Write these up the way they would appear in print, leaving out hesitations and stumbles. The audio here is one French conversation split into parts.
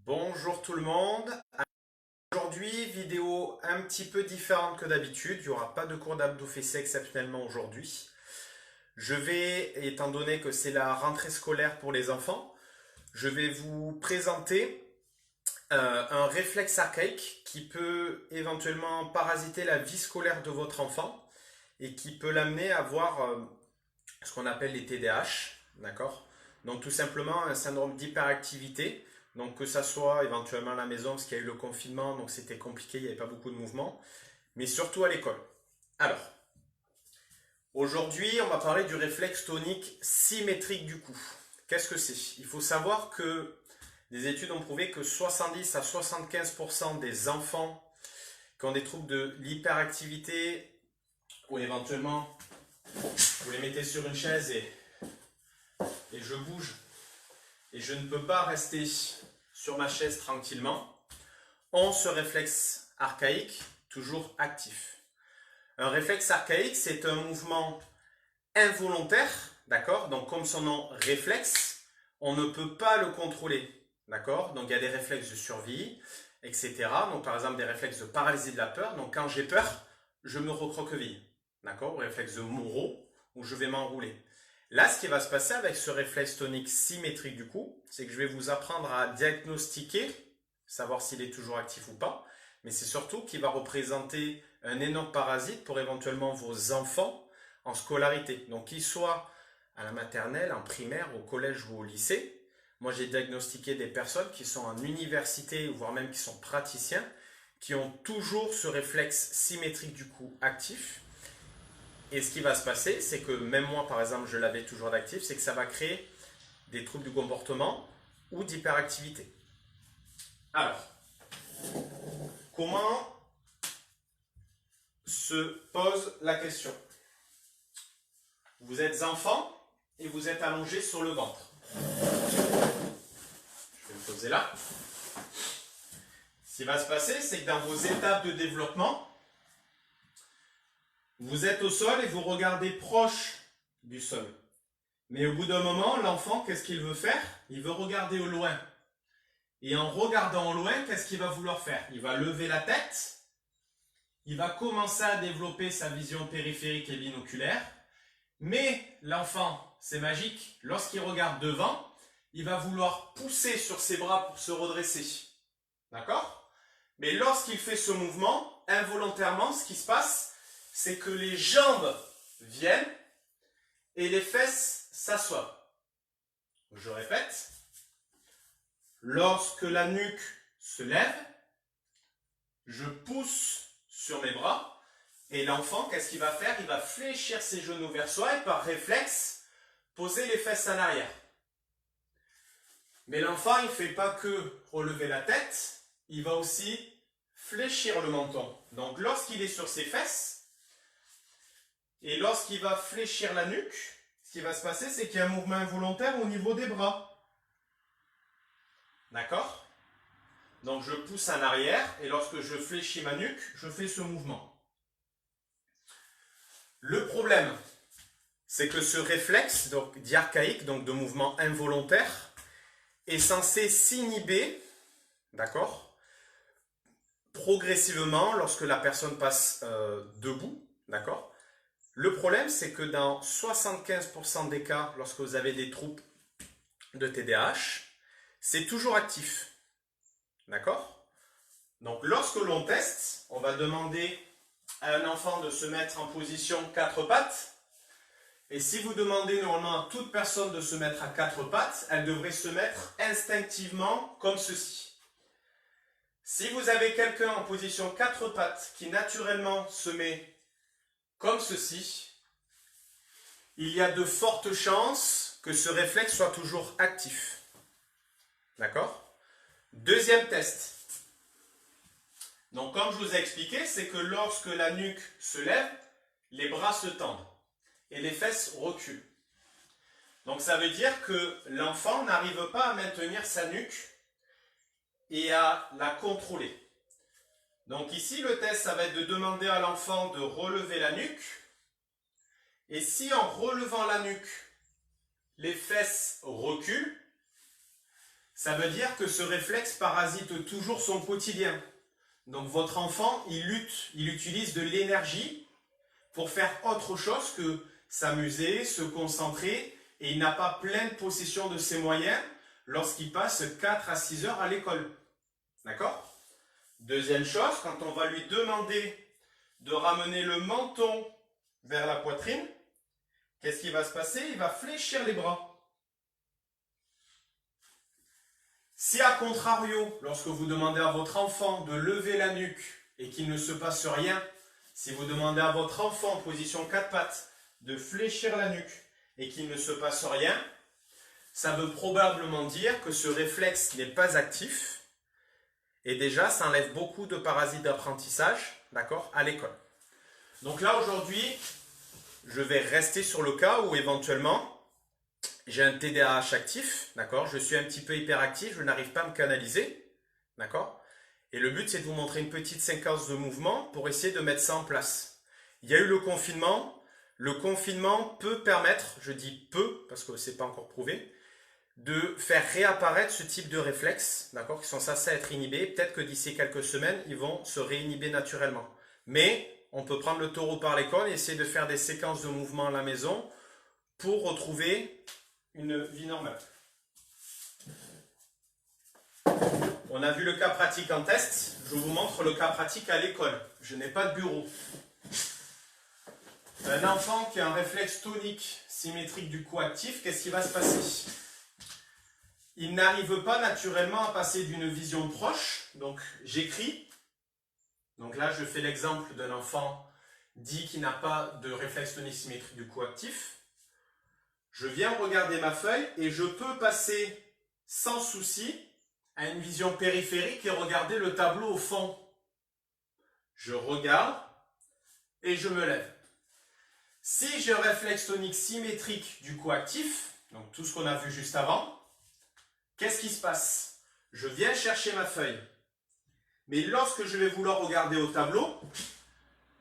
Bonjour tout le monde. Aujourd'hui, vidéo un petit peu différente que d'habitude. Il n'y aura pas de cours d'abdos fessiers exceptionnellement aujourd'hui. Je vais, étant donné que c'est la rentrée scolaire pour les enfants, je vais vous présenter un réflexe archaïque qui peut éventuellement parasiter la vie scolaire de votre enfant et qui peut l'amener à avoir ce qu'on appelle les TDAH, d'accord? Donc tout simplement un syndrome d'hyperactivité. Donc que ça soit éventuellement à la maison parce qu'il y a eu le confinement, donc c'était compliqué, il n'y avait pas beaucoup de mouvement, mais surtout à l'école. Alors, aujourd'hui, on va parler du réflexe tonique symétrique du cou. Qu'est-ce que c'est? Il faut savoir que des études ont prouvé que 70 à 75% des enfants qui ont des troubles de l'hyperactivité ou éventuellement vous les mettez sur une chaise et je bouge et je ne peux pas rester sur ma chaise tranquillement, ont ce réflexe archaïque toujours actif. Un réflexe archaïque, c'est un mouvement involontaire, d'accord? Donc comme son nom réflexe, on ne peut pas le contrôler, d'accord? Donc il y a des réflexes de survie, etc. Donc par exemple des réflexes de paralysie de la peur. Donc quand j'ai peur, je me recroqueville, d'accord? Réflexe de Monro, où je vais m'enrouler. Là, ce qui va se passer avec ce réflexe tonique symétrique du cou, c'est que je vais vous apprendre à diagnostiquer, savoir s'il est toujours actif ou pas, mais c'est surtout qu'il va représenter un énorme parasite pour éventuellement vos enfants en scolarité. Donc qu'ils soient à la maternelle, en primaire, au collège ou au lycée. Moi, j'ai diagnostiqué des personnes qui sont en université, voire même qui sont praticiens, qui ont toujours ce réflexe symétrique du cou actif. Et ce qui va se passer, c'est que même moi, par exemple, je l'avais toujours d'actif, c'est que ça va créer des troubles du comportement ou d'hyperactivité. Alors, comment se pose la question? Vous êtes enfant et vous êtes allongé sur le ventre. Je vais me poser là. Ce qui va se passer, c'est que dans vos étapes de développement, vous êtes au sol et vous regardez proche du sol. Mais au bout d'un moment, l'enfant, qu'est-ce qu'il veut faire? Il veut regarder au loin. Et en regardant au loin, qu'est-ce qu'il va vouloir faire? Il va lever la tête. Il va commencer à développer sa vision périphérique et binoculaire. Mais l'enfant, c'est magique, lorsqu'il regarde devant, il va vouloir pousser sur ses bras pour se redresser. D'accord? Mais lorsqu'il fait ce mouvement, involontairement, ce qui se passe, c'est que les jambes viennent et les fesses s'assoient. Je répète, lorsque la nuque se lève, je pousse sur mes bras et l'enfant, qu'est-ce qu'il va faire? Il va fléchir ses genoux vers soi et par réflexe, poser les fesses en arrière. Mais l'enfant, il ne fait pas que relever la tête, il va aussi fléchir le menton. Donc lorsqu'il est sur ses fesses, et lorsqu'il va fléchir la nuque, ce qui va se passer, c'est qu'il y a un mouvement involontaire au niveau des bras. D'accord? Donc je pousse en arrière, et lorsque je fléchis ma nuque, je fais ce mouvement. Le problème, c'est que ce réflexe d'archaïque, donc de mouvement involontaire, est censé s'inhiber, d'accord, progressivement lorsque la personne passe debout, d'accord. Le problème, c'est que dans 75% des cas, lorsque vous avez des troubles de TDAH, c'est toujours actif. D'accord? Donc, lorsque l'on teste, on va demander à un enfant de se mettre en position 4 pattes. Et si vous demandez normalement à toute personne de se mettre à 4 pattes, elle devrait se mettre instinctivement comme ceci. Si vous avez quelqu'un en position 4 pattes qui naturellement se met comme ceci, il y a de fortes chances que ce réflexe soit toujours actif. D'accord? Deuxième test. Donc comme je vous ai expliqué, c'est que lorsque la nuque se lève, les bras se tendent et les fesses reculent. Donc ça veut dire que l'enfant n'arrive pas à maintenir sa nuque et à la contrôler. Donc ici, le test, ça va être de demander à l'enfant de relever la nuque. Et si en relevant la nuque, les fesses reculent, Ça veut dire que ce réflexe parasite toujours son quotidien. Donc votre enfant, il utilise de l'énergie pour faire autre chose que s'amuser, se concentrer, et il n'a pas pleine possession de ses moyens lorsqu'il passe 4 à 6 heures à l'école. D'accord? Deuxième chose, quand on va lui demander de ramener le menton vers la poitrine, qu'est-ce qui va se passer? Il va fléchir les bras. Si à contrario, lorsque vous demandez à votre enfant de lever la nuque et qu'il ne se passe rien, si vous demandez à votre enfant en position 4 pattes de fléchir la nuque et qu'il ne se passe rien, ça veut probablement dire que ce réflexe n'est pas actif et déjà ça enlève beaucoup de parasites d'apprentissage, d'accord, à l'école. Donc là aujourd'hui, je vais rester sur le cas où éventuellement j'ai un TDAH actif, d'accord, je suis un petit peu hyperactif, je n'arrive pas à me canaliser, d'accord, et le but c'est de vous montrer une petite séquence de mouvements pour essayer de mettre ça en place. Il y a eu le confinement peut permettre, je dis peut parce que ce n'est pas encore prouvé, de faire réapparaître ce type de réflexes, d'accord, qui sont censés être inhibés. Peut-être que d'ici quelques semaines, ils vont se réinhiber naturellement. Mais on peut prendre le taureau par les cornes et essayer de faire des séquences de mouvements à la maison pour retrouver une vie normale. On a vu le cas pratique en test, je vous montre le cas pratique à l'école. Je n'ai pas de bureau. Un enfant qui a un réflexe tonique symétrique du cou actif, qu'est-ce qui va se passer? Il n'arrive pas naturellement à passer d'une vision proche, donc j'écris. Donc là, je fais l'exemple d'un enfant dit qui n'a pas de réflexe tonique symétrique du cou actif. Je viens regarder ma feuille et je peux passer sans souci à une vision périphérique et regarder le tableau au fond. Je regarde et je me lève. Si j'ai un réflexe tonique symétrique du cou actif, donc tout ce qu'on a vu juste avant, qu'est-ce qui se passe? Je viens chercher ma feuille. Mais lorsque je vais vouloir regarder au tableau,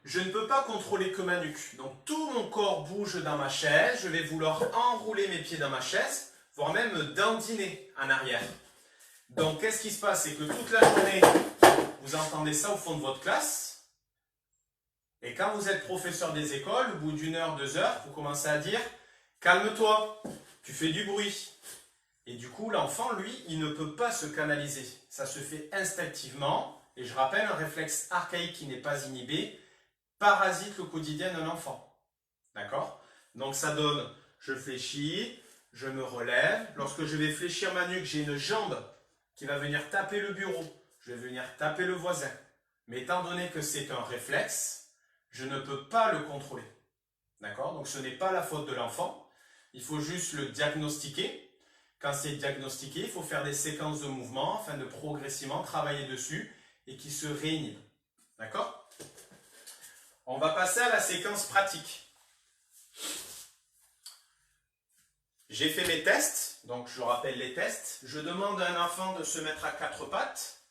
je ne peux pas contrôler que ma nuque. Donc tout mon corps bouge dans ma chaise, je vais vouloir enrouler mes pieds dans ma chaise, voire même me dandiner en arrière. Donc qu'est-ce qui se passe? C'est que toute la journée, vous entendez ça au fond de votre classe. Et quand vous êtes professeur des écoles, au bout d'une heure, 2 heures, vous commencez à dire « Calme-toi, tu fais du bruit ». Et du coup, l'enfant, lui, il ne peut pas se canaliser. Ça se fait instinctivement. Et je rappelle, un réflexe archaïque qui n'est pas inhibé parasite le quotidien d'un enfant. D'accord? Donc ça donne, je fléchis, je me relève. Lorsque je vais fléchir ma nuque, j'ai une jambe qui va venir taper le bureau. Je vais venir taper le voisin. Mais étant donné que c'est un réflexe, je ne peux pas le contrôler. D'accord? Donc ce n'est pas la faute de l'enfant. Il faut juste le diagnostiquer. Quand c'est diagnostiqué, il faut faire des séquences de mouvements afin de progressivement travailler dessus et qu'il se réinhibe. D'accord? On va passer à la séquence pratique. J'ai fait mes tests, donc je rappelle les tests. Je demande à un enfant de se mettre à 4 pattes.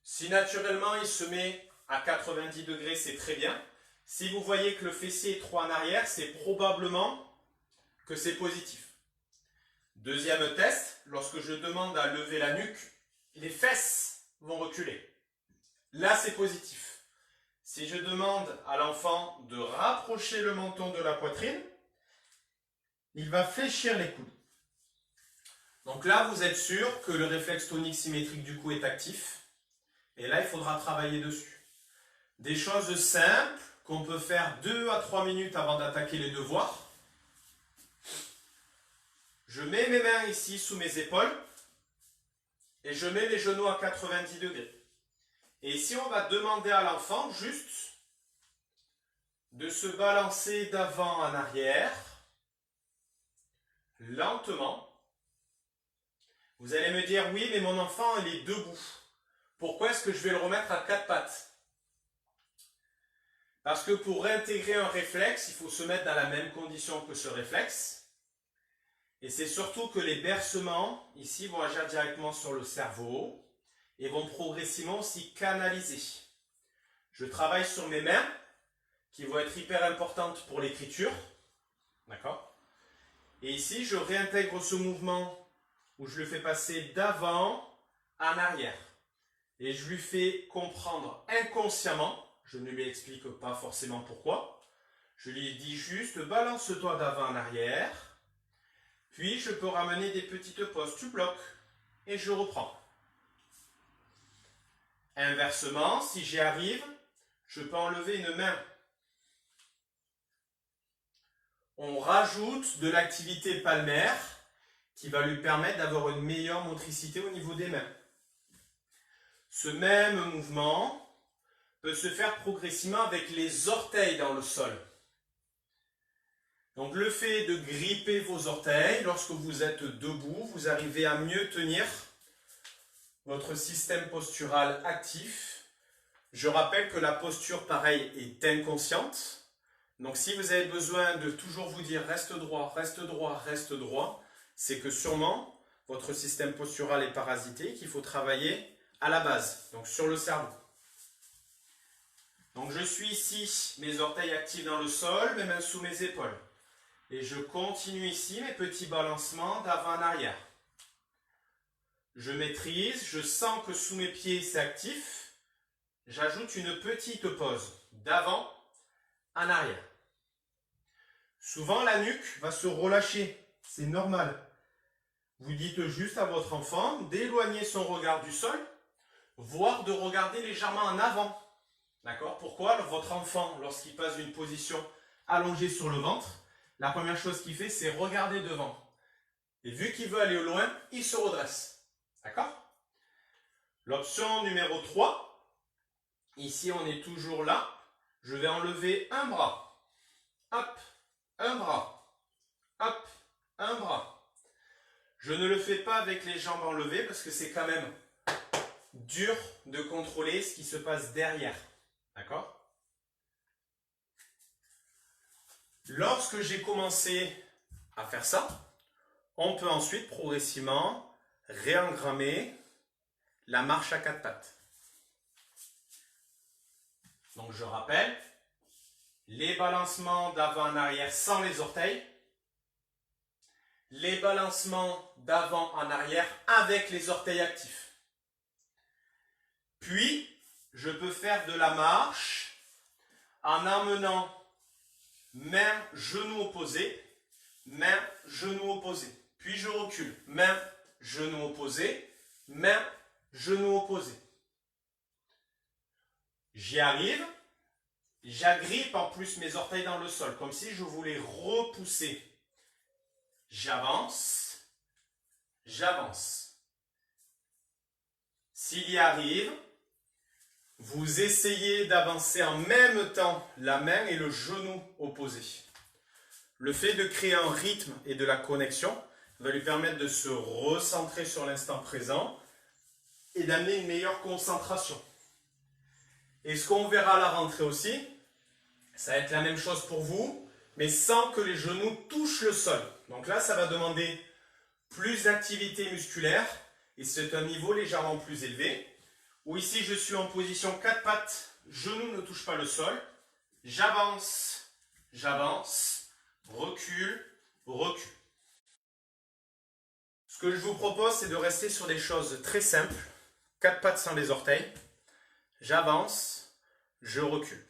Si naturellement il se met à 90 degrés, c'est très bien. Si vous voyez que le fessier est trop en arrière, c'est probablement que c'est positif. Deuxième test, lorsque je demande à lever la nuque, les fesses vont reculer. Là, c'est positif. Si je demande à l'enfant de rapprocher le menton de la poitrine, il va fléchir les coudes. Donc là, vous êtes sûr que le réflexe tonique symétrique du cou est actif. Et là, il faudra travailler dessus. Des choses simples qu'on peut faire 2 à 3 minutes avant d'attaquer les devoirs. Je mets mes mains ici sous mes épaules et je mets les genoux à 90 degrés. Et ici, on va demander à l'enfant juste de se balancer d'avant en arrière, lentement. Vous allez me dire, oui, mais mon enfant, il est debout. Pourquoi est-ce que je vais le remettre à 4 pattes? Parce que pour réintégrer un réflexe, il faut se mettre dans la même condition que ce réflexe. Et c'est surtout que les bercements, ici, vont agir directement sur le cerveau et vont progressivement aussi canaliser. Je travaille sur mes mains, qui vont être hyper importantes pour l'écriture. D'accord? Et ici, je réintègre ce mouvement où je le fais passer d'avant en arrière. Et je lui fais comprendre inconsciemment, je ne lui explique pas forcément pourquoi, je lui dis juste balance-toi d'avant en arrière, puis je peux ramener des petites pauses, tu bloques et je reprends. Inversement, si j'y arrive, je peux enlever une main. On rajoute de l'activité palmaire qui va lui permettre d'avoir une meilleure motricité au niveau des mains. Ce même mouvement peut se faire progressivement avec les orteils dans le sol. Donc le fait de gripper vos orteils, lorsque vous êtes debout, vous arrivez à mieux tenir votre système postural actif. Je rappelle que la posture, pareil, est inconsciente. Donc si vous avez besoin de toujours vous dire reste droit, reste droit, reste droit, c'est que sûrement votre système postural est parasité, qu'il faut travailler à la base, donc sur le cerveau. Donc je suis ici, mes orteils actifs dans le sol, mes mains sous mes épaules. Et je continue ici mes petits balancements d'avant en arrière. Je maîtrise, je sens que sous mes pieds c'est actif. J'ajoute une petite pause d'avant en arrière. Souvent la nuque va se relâcher, c'est normal. Vous dites juste à votre enfant d'éloigner son regard du sol, voire de regarder légèrement en avant. D'accord? Pourquoi? Votre enfant, lorsqu'il passe d'une position allongée sur le ventre, la première chose qu'il fait, c'est regarder devant. Et vu qu'il veut aller au loin, il se redresse. D'accord? L'option numéro 3, ici on est toujours là, je vais enlever un bras. Hop, un bras. Hop, un bras. Je ne le fais pas avec les jambes enlevées parce que c'est quand même dur de contrôler ce qui se passe derrière. D'accord? Lorsque j'ai commencé à faire ça, on peut ensuite progressivement réengrammer la marche à quatre pattes. Donc je rappelle, les balancements d'avant en arrière sans les orteils, les balancements d'avant en arrière avec les orteils actifs. Puis, je peux faire de la marche en emmenant main, genou opposé, main, genou opposé. Puis je recule, main, genou opposé, main, genou opposé. J'y arrive, j'agrippe en plus mes orteils dans le sol, comme si je voulais repousser. J'avance, j'avance. S'il y arrive, vous essayez d'avancer en même temps la main et le genou opposé. Le fait de créer un rythme et de la connexion va lui permettre de se recentrer sur l'instant présent et d'amener une meilleure concentration. Et ce qu'on verra à la rentrée aussi, ça va être la même chose pour vous, mais sans que les genoux touchent le sol. Donc là, ça va demander plus d'activité musculaire et c'est un niveau légèrement plus élevé. Où ici, je suis en position 4 pattes, genoux ne touchent pas le sol. J'avance, j'avance, recule, recule. Ce que je vous propose, c'est de rester sur des choses très simples. 4 pattes sans les orteils. J'avance, je recule.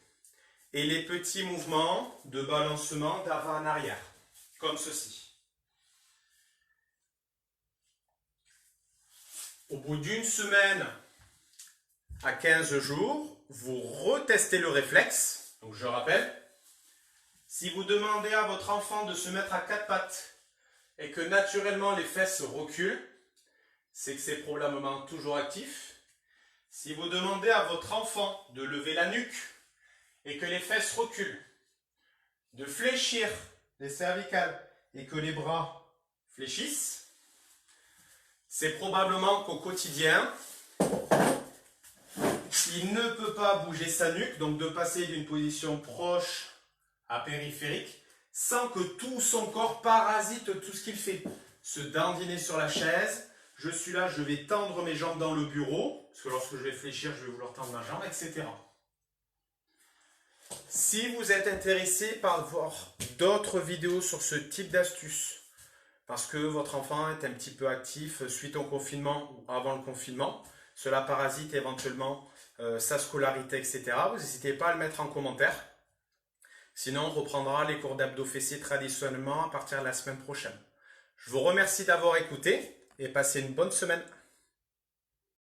Et les petits mouvements de balancement d'avant en arrière, comme ceci. Au bout d'une semaine à 15 jours, vous retestez le réflexe. Donc je rappelle, si vous demandez à votre enfant de se mettre à 4 pattes et que naturellement les fesses reculent, c'est que c'est probablement toujours actif. Si vous demandez à votre enfant de lever la nuque et que les fesses reculent, de fléchir les cervicales et que les bras fléchissent, c'est probablement qu'au quotidien, il ne peut pas bouger sa nuque, donc de passer d'une position proche à périphérique, sans que tout son corps parasite tout ce qu'il fait. Se dandiner sur la chaise, je suis là, je vais tendre mes jambes dans le bureau, parce que lorsque je vais fléchir, je vais vouloir tendre ma jambe, etc. Si vous êtes intéressé par voir d'autres vidéos sur ce type d'astuces, parce que votre enfant est un petit peu actif suite au confinement ou avant le confinement. Cela parasite éventuellement sa scolarité, etc. Vous n'hésitez pas à le mettre en commentaire. Sinon, on reprendra les cours d'abdos fessiers traditionnellement à partir de la semaine prochaine. Je vous remercie d'avoir écouté et passez une bonne semaine.